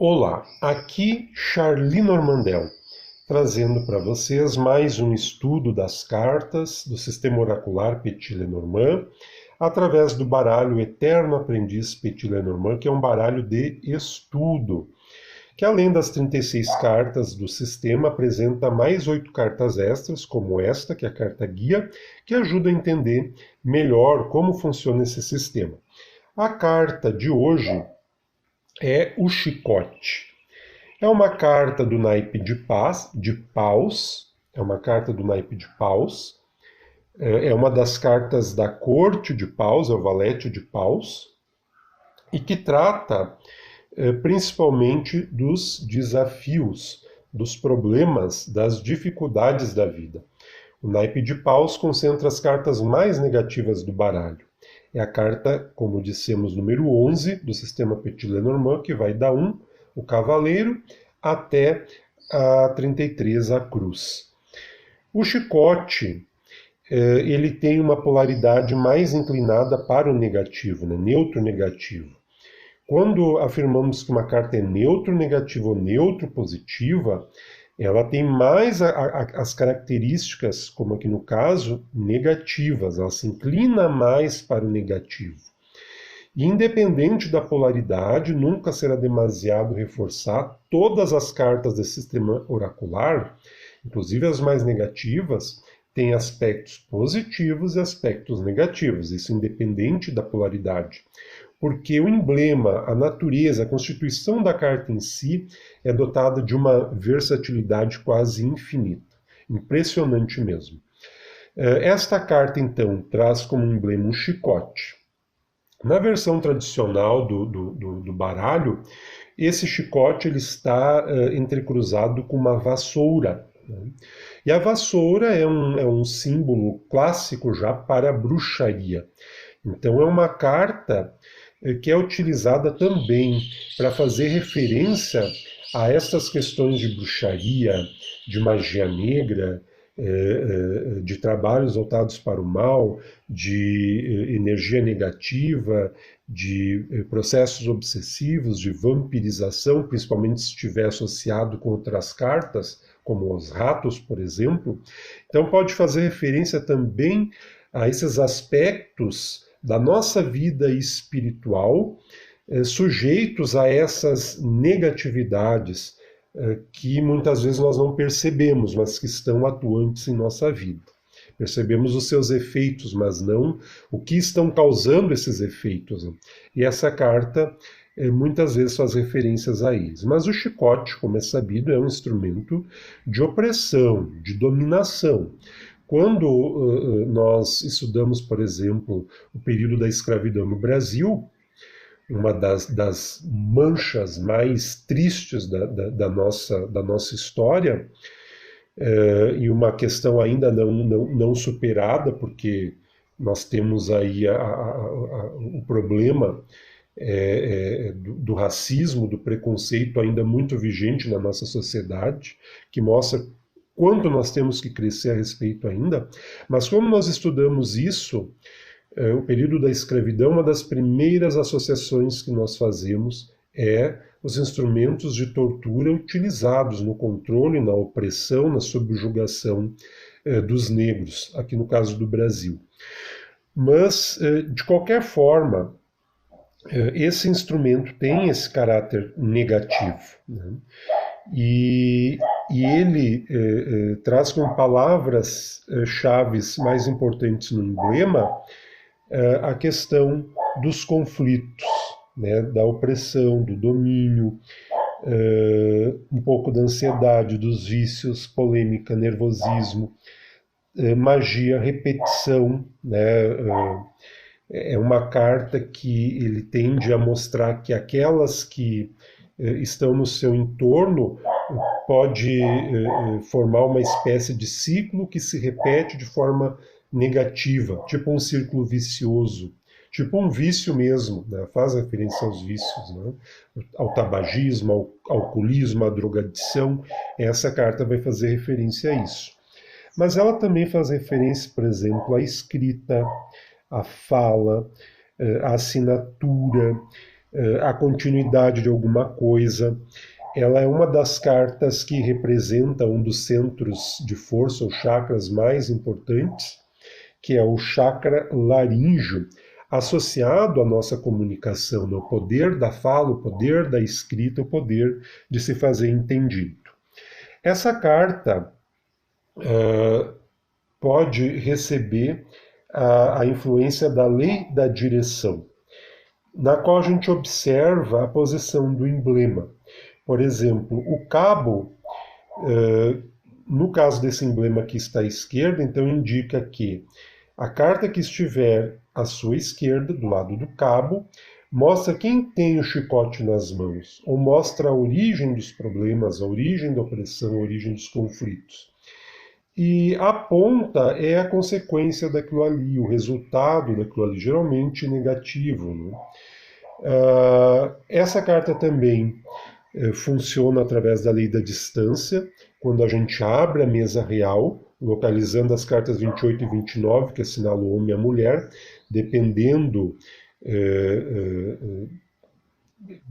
Olá, aqui Charlie Normandel, trazendo para vocês mais um estudo das cartas do sistema oracular Petit-Lenormand, através do baralho Eterno Aprendiz Petit-Lenormand, que é um baralho de estudo, que além das 36 cartas do sistema, apresenta mais 8 cartas extras, como esta, que é a carta guia, que ajuda a entender melhor como funciona esse sistema. A carta de hoje é o chicote. É uma carta do naipe de paus, é uma carta do naipe de paus, é uma das cartas da corte de paus, é o valete de paus, e que trata principalmente dos desafios, dos problemas, das dificuldades da vida. O naipe de paus concentra as cartas mais negativas do baralho. É a carta, como dissemos, número 11 do sistema Petit-Lenormand, que vai da 1, o cavaleiro, até a 33, a cruz. O chicote, ele tem uma polaridade mais inclinada para o negativo, né? Neutro negativo. Quando afirmamos que uma carta é neutro negativa ou neutro positiva, ela tem mais as características, como aqui no caso, negativas, ela se inclina mais para o negativo. E independente da polaridade, nunca será demasiado reforçar todas as cartas desse sistema oracular, inclusive as mais negativas, têm aspectos positivos e aspectos negativos, isso independente da polaridade. Porque o emblema, a natureza, a constituição da carta em si é dotada de uma versatilidade quase infinita. Impressionante mesmo. Esta carta, então, traz como emblema um chicote. Na versão tradicional do baralho, esse chicote ele está entrecruzado com uma vassoura. Né? E a vassoura é um símbolo clássico já para a bruxaria. Então é uma carta que é utilizada também para fazer referência a essas questões de bruxaria, de magia negra, de trabalhos voltados para o mal, de energia negativa, de processos obsessivos, de vampirização, principalmente se estiver associado com outras cartas, como os ratos, por exemplo. Então pode fazer referência também a esses aspectos da nossa vida espiritual, sujeitos a essas negatividades que muitas vezes nós não percebemos, mas que estão atuantes em nossa vida. Percebemos os seus efeitos, mas não o que estão causando esses efeitos. E essa carta muitas vezes faz referências a eles. Mas o chicote, como é sabido, é um instrumento de opressão, de dominação. Quando nós estudamos, por exemplo, o período da escravidão no Brasil, uma das manchas mais tristes da nossa história, e uma questão ainda não superada, porque nós temos aí o problema do racismo, do preconceito ainda muito vigente na nossa sociedade, que mostra quanto nós temos que crescer a respeito ainda, mas como nós estudamos isso, o período da escravidão, uma das primeiras associações que nós fazemos é os instrumentos de tortura utilizados no controle, na opressão, na subjugação dos negros, aqui no caso do Brasil. Mas, de qualquer forma, esse instrumento tem esse caráter negativo, né? E ele traz como palavras-chaves mais importantes no emblema a questão dos conflitos, né, da opressão, do domínio, um pouco da ansiedade, dos vícios, polêmica, nervosismo, magia, repetição, né, é uma carta que ele tende a mostrar que aquelas que estão no seu entorno pode formar uma espécie de ciclo que se repete de forma negativa, tipo um círculo vicioso, tipo um vício mesmo, né? Faz referência aos vícios, né? Ao tabagismo, ao alcoolismo, à drogadição. Essa carta vai fazer referência a isso. Mas ela também faz referência, por exemplo, à escrita, à fala, à assinatura, a continuidade de alguma coisa. Ela é uma das cartas que representa um dos centros de força, os chakras mais importantes, que é o chakra laríngeo, associado à nossa comunicação, no poder da fala, o poder da escrita, o poder de se fazer entendido. Essa carta pode receber a influência da lei da direção, na qual a gente observa a posição do emblema. Por exemplo, o cabo, no caso desse emblema que está à esquerda, então indica que a carta que estiver à sua esquerda, do lado do cabo, mostra quem tem o chicote nas mãos, ou mostra a origem dos problemas, a origem da opressão, a origem dos conflitos. E a ponta é a consequência daquilo ali, o resultado daquilo ali, geralmente negativo, né? Essa carta também funciona através da lei da distância, quando a gente abre a mesa real, localizando as cartas 28 e 29, que assinala o homem e a mulher, dependendo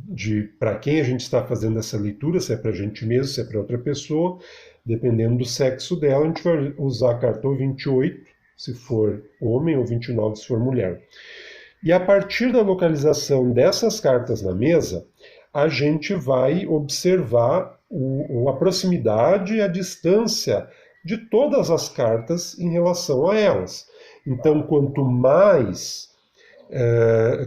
de para quem a gente está fazendo essa leitura, se é para a gente mesmo, se é para outra pessoa, dependendo do sexo dela, a gente vai usar a carta ou 28, se for homem, ou 29, se for mulher. E a partir da localização dessas cartas na mesa, a gente vai observar a proximidade e a distância de todas as cartas em relação a elas. Então, quanto mais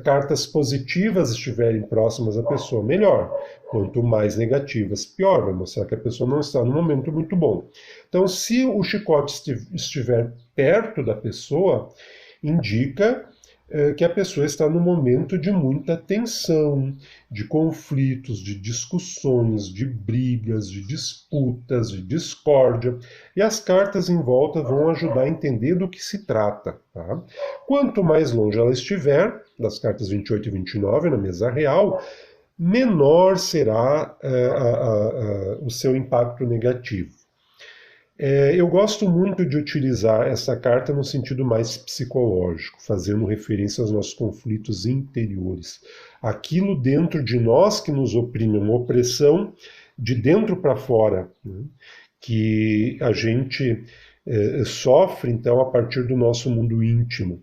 cartas positivas estiverem próximas à pessoa, melhor. Quanto mais negativas, pior. Vai mostrar que a pessoa não está num momento muito bom. Então, se o chicote estiver perto da pessoa, indica que a pessoa está num momento de muita tensão, de conflitos, de discussões, de brigas, de disputas, de discórdia, e as cartas em volta vão ajudar a entender do que se trata. Tá? Quanto mais longe ela estiver, das cartas 28 e 29 na mesa real, menor será o seu impacto negativo. Eu gosto muito de utilizar essa carta no sentido mais psicológico, fazendo referência aos nossos conflitos interiores. Aquilo dentro de nós que nos oprime, uma opressão de dentro para fora, né? Que a gente sofre, então, a partir do nosso mundo íntimo,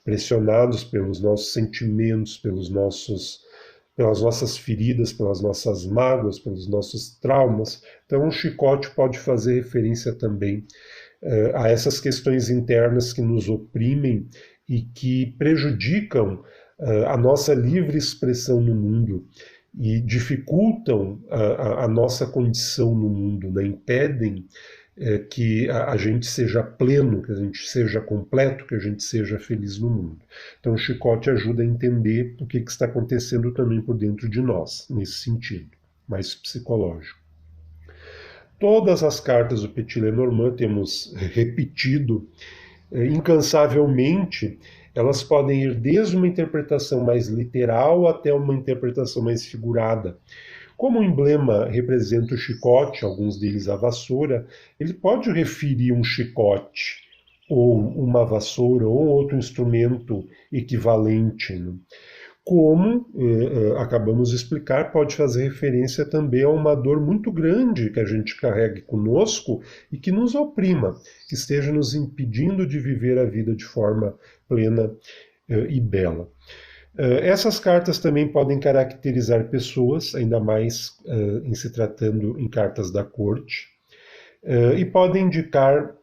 pressionados pelos nossos sentimentos, pelas nossas feridas, pelas nossas mágoas, pelos nossos traumas. Então, um chicote pode fazer referência também a essas questões internas que nos oprimem e que prejudicam a nossa livre expressão no mundo e dificultam a nossa condição no mundo, né? Impedem que a gente seja pleno, que a gente seja completo, que a gente seja feliz no mundo. Então o chicote ajuda a entender o que está acontecendo também por dentro de nós, nesse sentido, mais psicológico. Todas as cartas do Petit Lenormand temos repetido incansavelmente, elas podem ir desde uma interpretação mais literal até uma interpretação mais figurada. Como o emblema representa o chicote, alguns deles a vassoura, ele pode referir um chicote, ou uma vassoura, ou outro instrumento equivalente. Né? Como, acabamos de explicar, pode fazer referência também a uma dor muito grande que a gente carrega conosco e que nos oprima, que esteja nos impedindo de viver a vida de forma plena e bela. Essas cartas também podem caracterizar pessoas, ainda mais em se tratando em cartas da corte, e podem indicar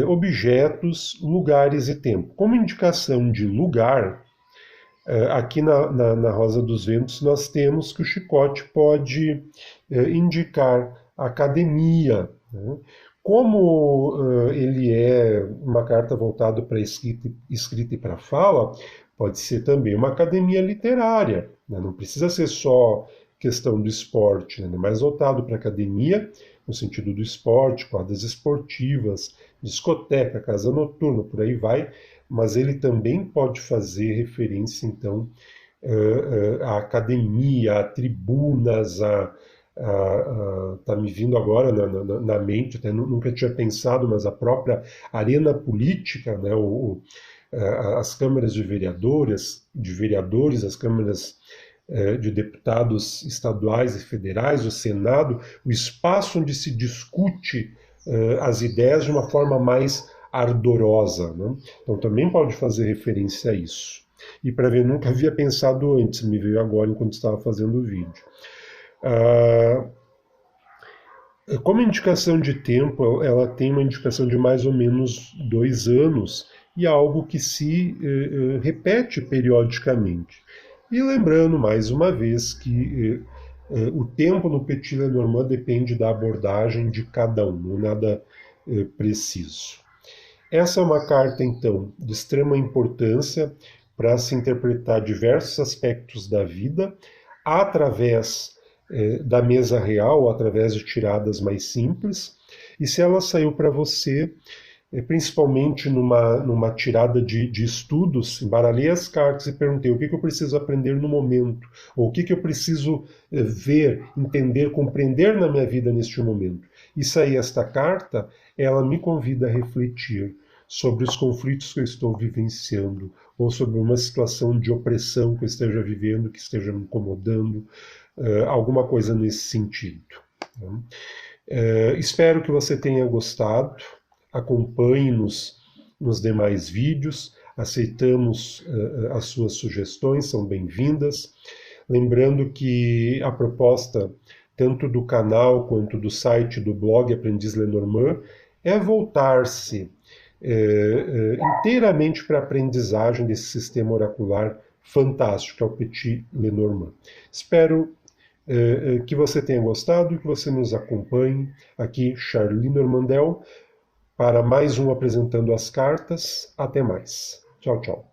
objetos, lugares e tempo. Como indicação de lugar, aqui na Rosa dos Ventos nós temos que o chicote pode indicar academia, né? Como ele é uma carta voltada para escrita e para fala, pode ser também uma academia literária, né? Não precisa ser só questão do esporte, né? Mais voltado para academia, no sentido do esporte, quadras esportivas, discoteca, casa noturna, por aí vai, mas ele também pode fazer referência, então, à academia, a tribunas, tá me vindo agora na mente, até nunca tinha pensado, mas a própria arena política, né, as câmaras de vereadores, as câmaras de deputados estaduais e federais, o Senado, o espaço onde se discute as ideias de uma forma mais ardorosa, né? Então também pode fazer referência a isso. E para ver, nunca havia pensado antes, me veio agora enquanto estava fazendo o vídeo. Como indicação de tempo, ela tem uma indicação de mais ou menos 2 anos e é algo que se repete periodicamente. E lembrando mais uma vez que o tempo no Petit Lenormand depende da abordagem de cada um, não é nada preciso. Essa é uma carta, então, de extrema importância para se interpretar diversos aspectos da vida através da mesa real, através de tiradas mais simples. E se ela saiu para você, principalmente numa tirada de estudos, embaralhei as cartas e perguntei o que eu preciso aprender no momento, ou o que eu preciso ver, entender, compreender na minha vida neste momento. E sair esta carta, ela me convida a refletir sobre os conflitos que eu estou vivenciando, ou sobre uma situação de opressão que eu esteja vivendo, que esteja me incomodando, alguma coisa nesse sentido. Espero que você tenha gostado. Acompanhe-nos nos demais vídeos. Aceitamos as suas sugestões, são bem-vindas. Lembrando que a proposta, tanto do canal quanto do site do blog Aprendiz Lenormand, é voltar-se inteiramente para a aprendizagem desse sistema oracular fantástico, que é o Petit Lenormand. Espero que você tenha gostado e que você nos acompanhe. Aqui, Charlie Normandel, para mais um Apresentando as Cartas. Até mais. Tchau, tchau.